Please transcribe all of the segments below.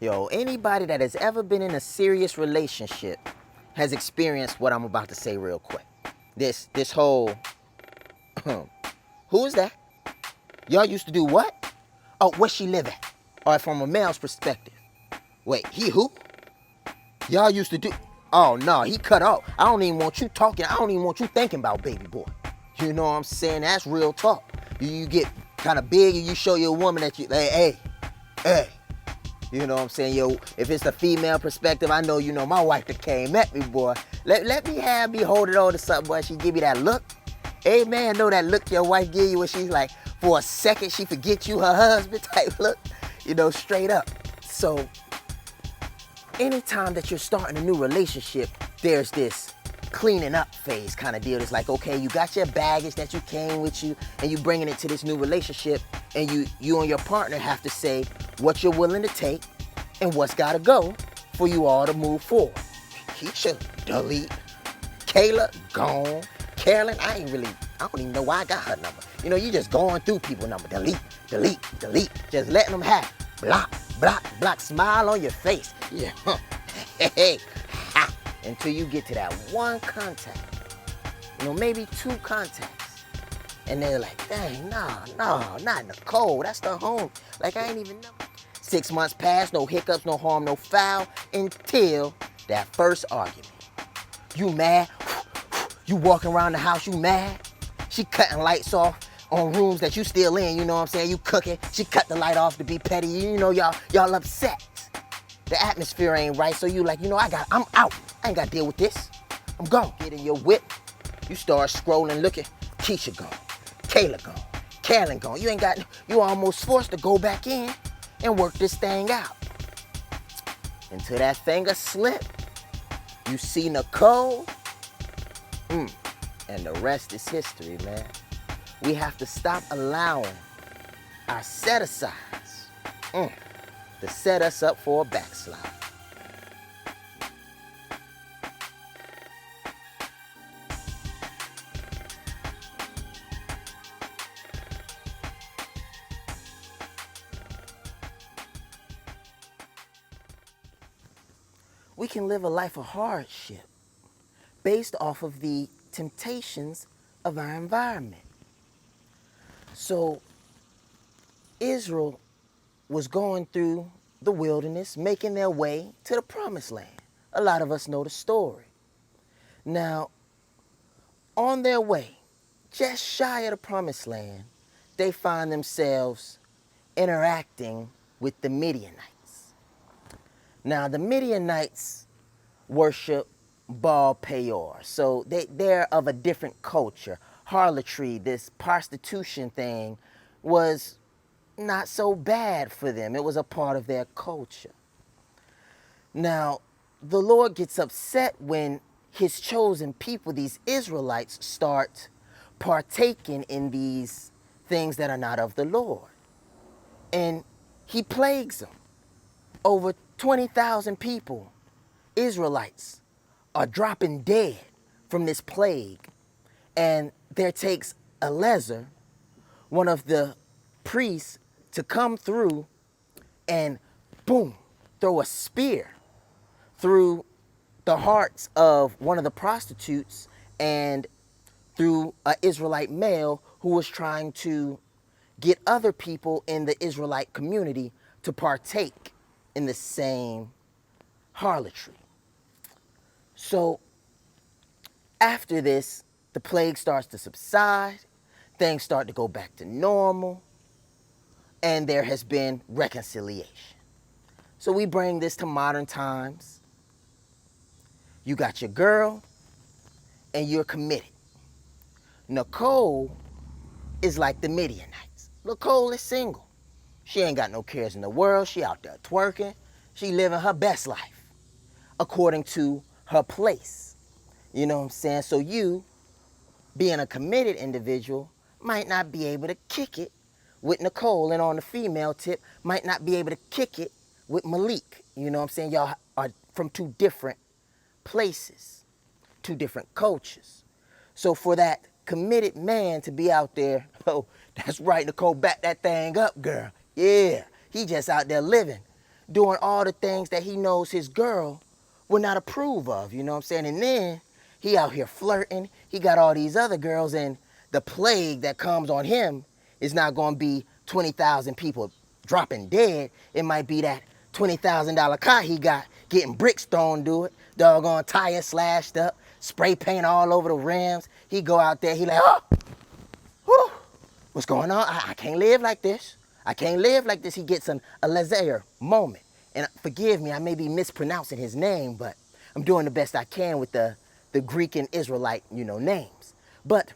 Yo, anybody that has ever been in a serious relationship has experienced what I'm about to say real quick. This whole, who is that? Y'all used to do what? Oh, where she live at? All right, from a male's perspective. Wait, he who? Y'all used to do, oh no, he cut off. I don't even want you talking. I don't even want you thinking about baby boy. You know what I'm saying? That's real talk. You get kind of big and you show your woman that you, like, hey. You know what I'm saying? Yo, if it's the female perspective, I know, you know, my wife that came at me, boy. Let me hold it on to something, boy. She give me that look. Hey, man, know that look your wife give you when she's like, for a second, she forget you her husband type look. You know, straight up. So, anytime that you're starting a new relationship, there's this cleaning up phase kind of deal. It's like, okay, you got your baggage that you came with you and you bringing it to this new relationship, and you and your partner have to say what you're willing to take and what's got to go for you all to move forward. Keisha, delete. Kayla, gone. Carolyn, I don't even know why I got her number. You know, you just going through people's number. Delete. Just letting them have it. Block. Smile on your face. Yeah. Hey. Ha. Until you get to that one contact. You know, maybe two contacts. And they're like, dang, no, not Nicole. That's the home. Like, I ain't even know. 6 months passed, no hiccups, no harm, no foul, until that first argument. You mad? You walking around the house, you mad? She cutting lights off on rooms that you still in, you know what I'm saying? You cooking, she cut the light off to be petty, you know, y'all upset. The atmosphere ain't right, so you like, you know, I'm out. I ain't gotta deal with this. I'm gone. Get in your whip, you start scrolling, looking. Keisha gone, Kayla gone, Carolyn gone. You almost forced to go back in and work this thing out. Until that finger slip, you see Nicole, and the rest is history, man. We have to stop allowing our set-asides to set us up for a backslide. We can live a life of hardship based off of the temptations of our environment. So Israel was going through the wilderness, making their way to the promised land. A lot of us know the story. Now, on their way, just shy of the promised land, they find themselves interacting with the Midianites. Now, the Midianites worship Baal Peor, so they're of a different culture. Harlotry, this prostitution thing, was not so bad for them. It was a part of their culture. Now, the Lord gets upset when his chosen people, these Israelites, start partaking in these things that are not of the Lord. And he plagues them. Over 20,000 people, Israelites, are dropping dead from this plague. And there takes Eleazar, one of the priests, to come through and boom, throw a spear through the hearts of one of the prostitutes and through an Israelite male who was trying to get other people in the Israelite community to partake in the same harlotry. So after this, the plague starts to subside, things start to go back to normal, and there has been reconciliation. So we bring this to modern times. You got your girl, and you're committed. Nicole is like the Midianites. Nicole is single. She ain't got no cares in the world. She out there twerking. She living her best life according to her place. You know what I'm saying? So you, being a committed individual, might not be able to kick it with Nicole, and on the female tip, might not be able to kick it with Malik. You know what I'm saying? Y'all are from two different places, two different cultures. So for that committed man to be out there, oh, that's right, Nicole, back that thing up, girl. Yeah, he just out there living, doing all the things that he knows his girl would not approve of, you know what I'm saying? And then he out here flirting. He got all these other girls, and the plague that comes on him is not going to be 20,000 people dropping dead. It might be that $20,000 car he got getting bricks thrown to it, doggone tire slashed up, spray paint all over the rims. He go out there, he like, oh, whew, what's going on? I can't live like this. I can't live like this. He gets a Lazair moment. And forgive me, I may be mispronouncing his name, but I'm doing the best I can with the Greek and Israelite, names. But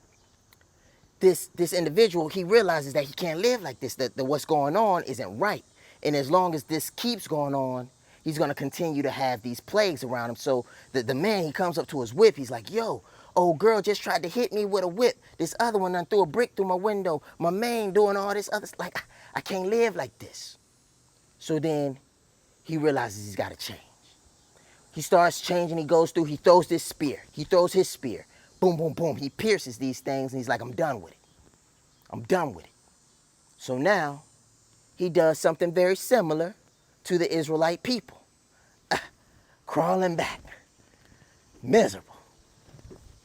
this individual, he realizes that he can't live like this, that what's going on isn't right. And as long as this keeps going on, he's going to continue to have these plagues around him. So the man, he comes up to his whip. He's like, yo, old girl just tried to hit me with a whip. This other one done threw a brick through my window. My man doing all this other, like, I can't live like this. So then he realizes he's got to change. He starts changing. He goes through. He throws this spear. He throws his spear. Boom, boom, boom. He pierces these things, and he's like, I'm done with it. I'm done with it. So now he does something very similar to the Israelite people. Crawling back. Miserable.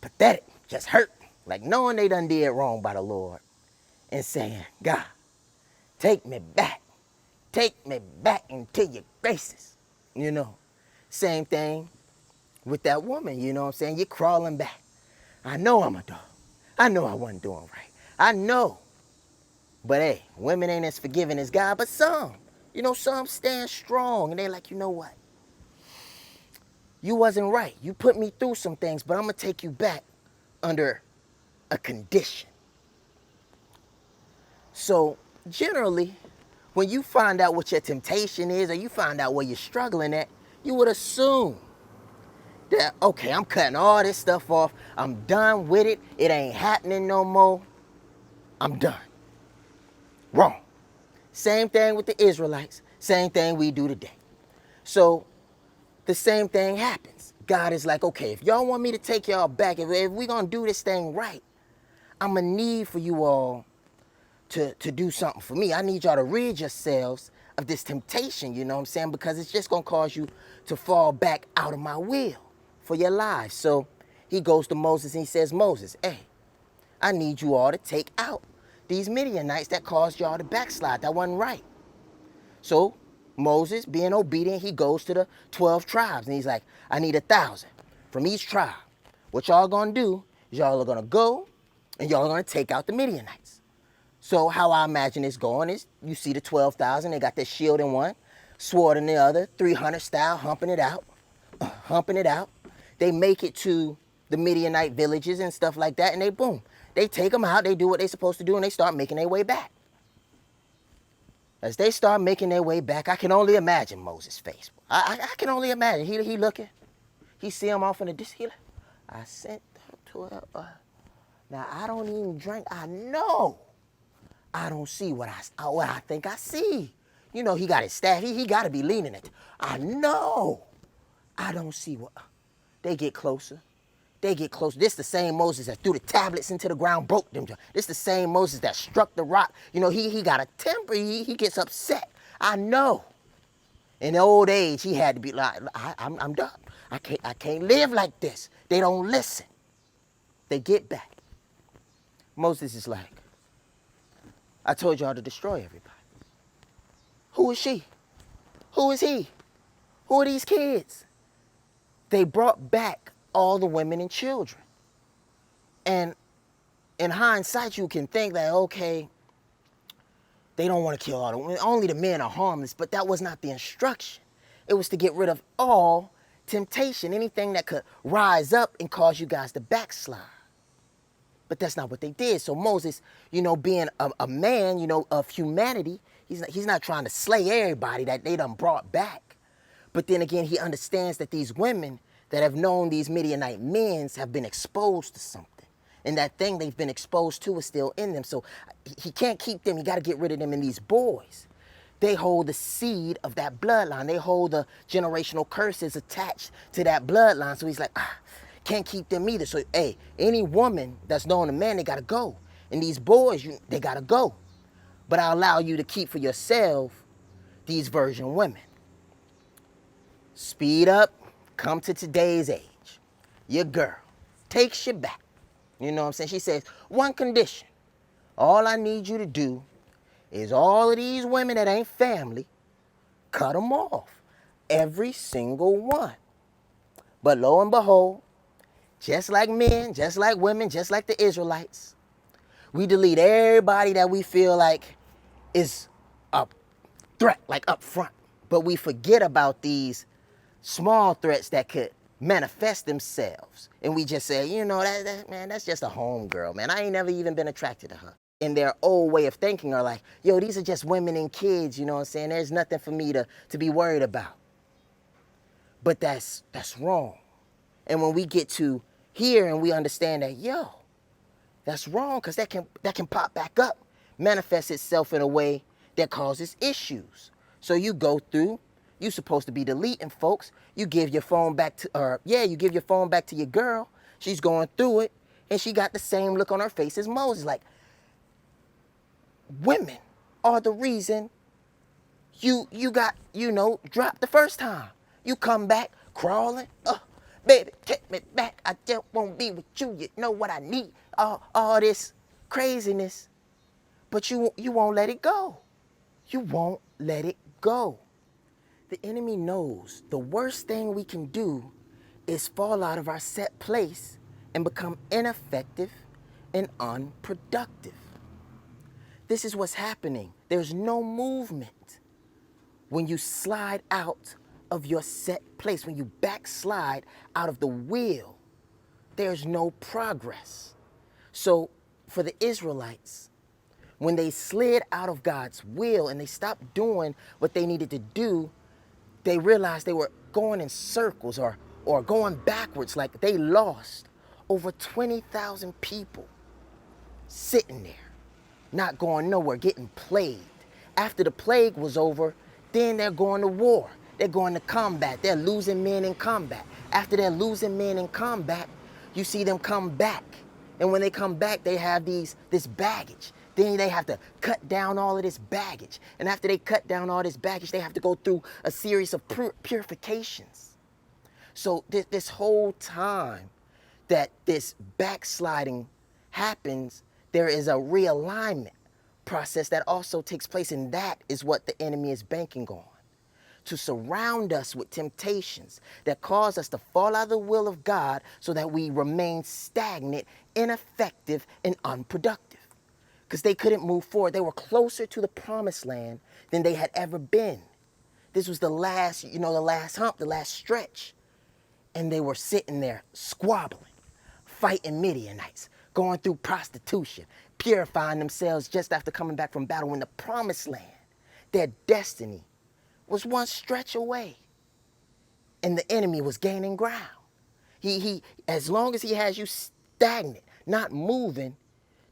Pathetic. Just hurt. Like knowing they done did wrong by the Lord. And saying, God, take me back. Take me back into your graces. Same thing with that woman, you know what I'm saying? You're crawling back. I know I'm a dog. I know I wasn't doing right. I know. But hey, women ain't as forgiving as God, but some. Some stand strong and they like, you know what? You wasn't right. You put me through some things, but I'm going to take you back under a condition. So generally, when you find out what your temptation is or you find out where you're struggling at, you would assume that, okay, I'm cutting all this stuff off. I'm done with it. It ain't happening no more. I'm done. Wrong. Same thing with the Israelites. Same thing we do today. So the same thing happens. God is like, okay, if y'all want me to take y'all back, if we're going to do this thing right, I'm going to need for you all to do something for me. I need y'all to rid yourselves of this temptation, you know what I'm saying? Because it's just going to cause you to fall back out of my will for your lives. So he goes to Moses and he says, Moses, hey, I need you all to take out these Midianites that caused y'all to backslide. That wasn't right. So Moses, being obedient, he goes to the 12 tribes and he's like, I need 1,000 from each tribe. What y'all gonna do is y'all are gonna go and y'all are gonna take out the Midianites. So how I imagine it's going is you see the 12,000, they got their shield in one, sword in the other, 300 style, humping it out. They make it to the Midianite villages and stuff like that, and they take them out, they do what they're supposed to do, and they start making their way back. As they start making their way back, I can only imagine Moses' face. I can only imagine. He looking. He see him off in the distance. I sent them 12. Now, I don't even drink. I know. I don't see what I think I see. He got his staff. He got to be leaning it. I know. I don't see what. They get closer. This the same Moses that threw the tablets into the ground, broke them. This the same Moses that struck the rock. He got a temper. He gets upset. I know. In old age, he had to be like, I'm done. I can't live like this. They don't listen. They get back. Moses is like, I told y'all to destroy everybody. Who is she? Who is he? Who are these kids? They brought back all the women and children. And in hindsight, you can think that, okay, they don't want to kill all the women. Only the men are harmless, but that was not the instruction. It was to get rid of all temptation, anything that could rise up and cause you guys to backslide. But that's not what they did. So Moses, being a man, of humanity, he's not trying to slay everybody that they done brought back. But then again, he understands that these women that have known these Midianite men have been exposed to something. And that thing they've been exposed to is still in them. So he can't keep them. He got to get rid of them. And these boys, they hold the seed of that bloodline. They hold the generational curses attached to that bloodline. So he's like, can't keep them either. So, hey, any woman that's known a man, they got to go. And these boys, they got to go. But I allow you to keep for yourself these virgin women. Speed up, come to today's age. Your girl takes you back. You know what I'm saying? She says, one condition. All I need you to do is all of these women that ain't family, cut them off. Every single one. But lo and behold, just like men, just like women, just like the Israelites, we delete everybody that we feel like is a threat, like up front. But we forget about these small threats that could manifest themselves. And we just say, you know, man, that's just a homegirl, man. I ain't never even been attracted to her. In their old way of thinking are like, yo, these are just women and kids, you know what I'm saying? There's nothing for me to be worried about. But that's wrong. And when we get to here and we understand that, yo, that's wrong, because that can pop back up, manifest itself in a way that causes issues. So you go through, you're supposed to be deleting folks. You give your phone back to, you give your phone back to your girl. She's going through it, and she got the same look on her face as Moses. Like, women are the reason you got, dropped the first time. You come back crawling. Baby, take me back. I just won't be with you. You know what I need. All this craziness. But you won't let it go. You won't let it go. The enemy knows the worst thing we can do is fall out of our set place and become ineffective and unproductive. This is what's happening. There's no movement when you slide out of your set place, when you backslide out of the will. There's no progress. So for the Israelites, when they slid out of God's will and they stopped doing what they needed to do, they realized they were going in circles or going backwards. Like, they lost over 20,000 people sitting there, not going nowhere, getting plagued. After the plague was over, then they're going to war. They're going to combat. They're losing men in combat. After they're losing men in combat, you see them come back. And when they come back, they have this baggage. Then they have to cut down all of this baggage. And after they cut down all this baggage, they have to go through a series of purifications. So this whole time that this backsliding happens, there is a realignment process that also takes place. And that is what the enemy is banking on. To surround us with temptations that cause us to fall out of the will of God so that we remain stagnant, ineffective, and unproductive. Because they couldn't move forward. They were closer to the promised land than they had ever been. This was the last hump, the last stretch. And they were sitting there squabbling, fighting Midianites, going through prostitution, purifying themselves just after coming back from battle in the promised land. Their destiny was one stretch away. And the enemy was gaining ground. He as long as he has you stagnant, not moving,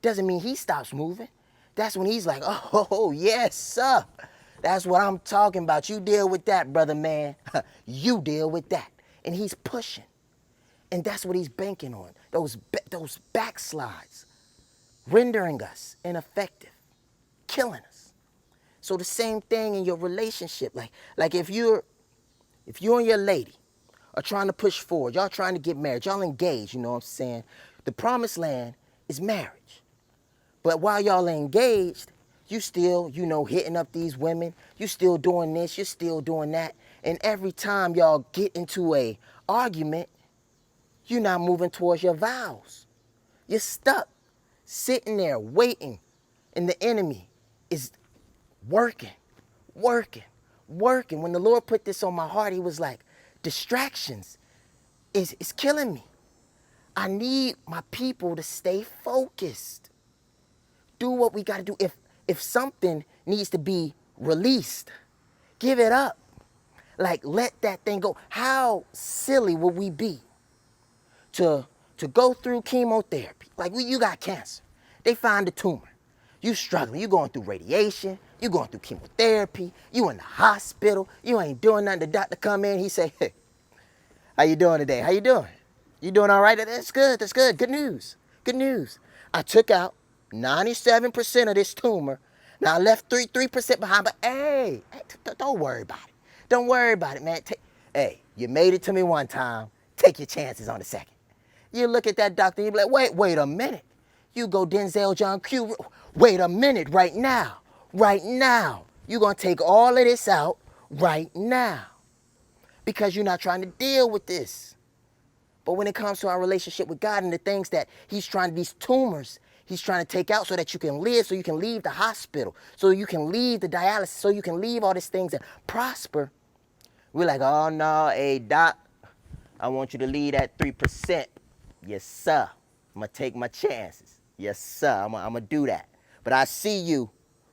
doesn't mean he stops moving. That's when he's like, oh, yes, sir. That's what I'm talking about. You deal with that, brother man. You deal with that. And he's pushing. And that's what he's banking on. Those backslides, rendering us ineffective, killing us. So the same thing in your relationship. Like if you and your lady are trying to push forward, y'all trying to get married, y'all engaged, you know what I'm saying? The promised land is marriage. But while y'all engaged, you still, hitting up these women. You still doing this, you're still doing that. And every time y'all get into a argument, you're not moving towards your vows. You're stuck, sitting there waiting. And the enemy is working. When the Lord put this on my heart, he was like, distractions is killing me. I need my people to stay focused. Do what we got to do. If something needs to be released, give it up. Like, let that thing go. How silly would we be to go through chemotherapy? Like, you got cancer. They find a tumor. You struggling. You going through radiation. You going through chemotherapy. You in the hospital. You ain't doing nothing. The doctor come in. He say, hey, how you doing today? How you doing? You doing all right? That's good. That's good. Good news. Good news. I took out 97% of this tumor. Now I left 3% behind. But hey, don't worry about it. Don't worry about it, man. Hey, you made it to me one time. Take your chances on the second. You look at that doctor, you be like, wait a minute. You go Denzel John Q. Wait a minute, right now. Right now. You're going to take all of this out right now. Because you're not trying to deal with this. But when it comes to our relationship with God and the things that he's trying, these tumors, he's trying to take out so that you can live, so you can leave the hospital, so you can leave the dialysis, so you can leave all these things and prosper. We're like, oh no, hey doc, I want you to leave that 3%. Yes, sir. I'm going to take my chances. Yes, sir. I'm going to do that. But I see you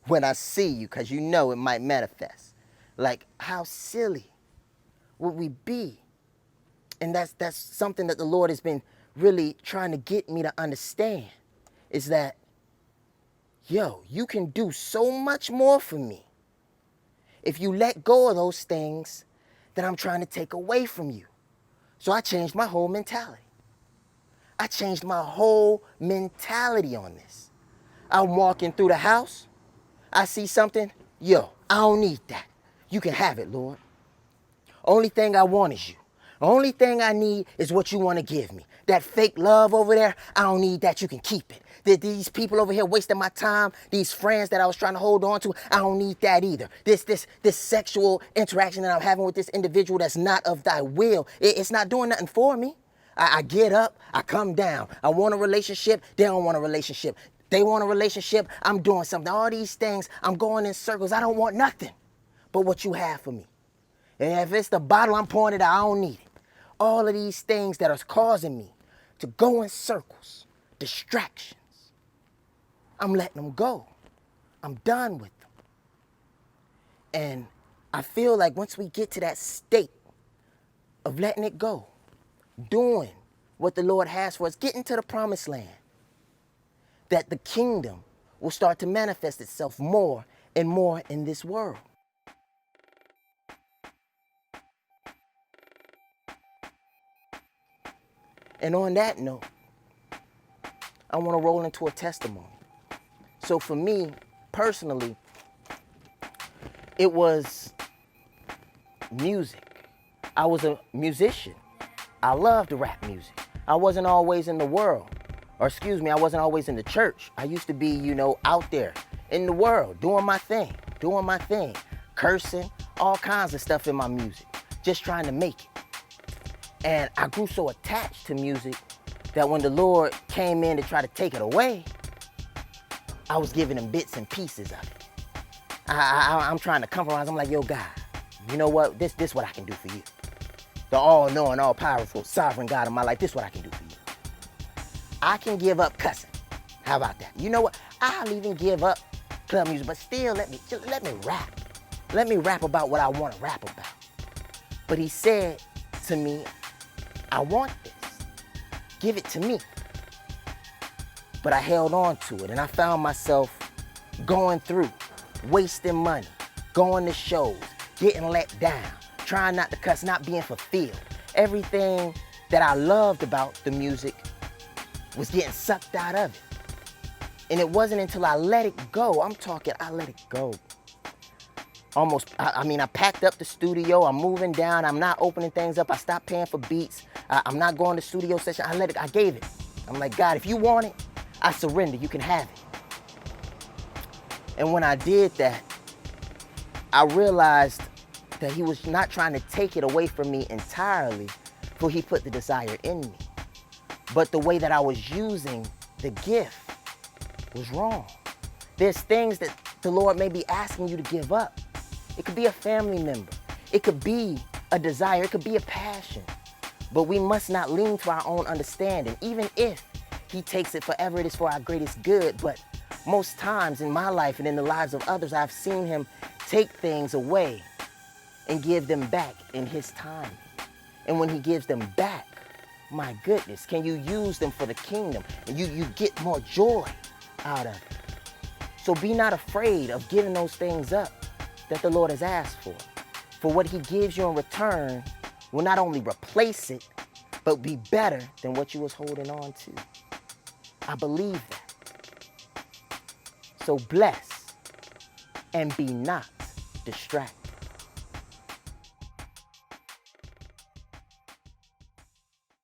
when I see you because you know it might manifest. Like, how silly would we be? And that's something that the Lord has been really trying to get me to understand is that, yo, you can do so much more for me if you let go of those things that I'm trying to take away from you. So I changed my whole mentality. I changed my whole mentality on this. I'm walking through the house. I see something. Yo, I don't need that. You can have it, Lord. Only thing I want is you. The only thing I need is what you want to give me. That fake love over there, I don't need that. You can keep it. These people over here wasting my time, these friends that I was trying to hold on to, I don't need that either. This sexual interaction that I'm having with this individual that's not of thy will, it's not doing nothing for me. I get up, I come down. I want a relationship, they don't want a relationship. They want a relationship, I'm doing something. All these things, I'm going in circles. I don't want nothing but what you have for me. And if it's the bottle, I'm pouring it out, I don't need it. All of these things that are causing me to go in circles, distractions, I'm letting them go. I'm done with them. And I feel like once we get to that state of letting it go, doing what the Lord has for us, getting to the promised land, that the kingdom will start to manifest itself more and more in this world. And on that note, I want to roll into a testimony. So for me, personally, it was music. I was a musician. I loved rap music. I wasn't always in the world. Or excuse me, I wasn't always in the church. I used to be, out there in the world, doing my thing, cursing, all kinds of stuff in my music, just trying to make it. And I grew so attached to music that when the Lord came in to try to take it away, I was giving him bits and pieces of it. I'm trying to compromise. I'm like, yo, God, you know what? This what I can do for you. The all-knowing, all-powerful, sovereign God of my life, this what I can do for you. I can give up cussing. How about that? You know what? I'll even give up club music, but still let me rap. Let me rap about what I want to rap about. But he said to me, I want this. Give it to me. But I held on to it, and I found myself going through, wasting money, going to shows, getting let down, trying not to cuss, not being fulfilled. Everything that I loved about the music was getting sucked out of it. And it wasn't until I let it go, I let it go. I packed up the studio, I'm moving down, I'm not opening things up, I stopped paying for beats, I'm not going to studio session, I gave it. I'm like, God, if you want it, I surrender, you can have it. And when I did that, I realized that he was not trying to take it away from me entirely, for he put the desire in me. But the way that I was using the gift was wrong. There's things that the Lord may be asking you to give up. It could be a family member. It could be a desire. It could be a passion. But we must not lean to our own understanding, even if he takes it forever, it is for our greatest good. But most times in my life and in the lives of others, I've seen him take things away and give them back in his time. And when he gives them back, my goodness, can you use them for the kingdom? And you get more joy out of it. So be not afraid of giving those things up that the Lord has asked for. For what he gives you in return will not only replace it, but be better than what you was holding on to. I believe that. So bless and be not distracted.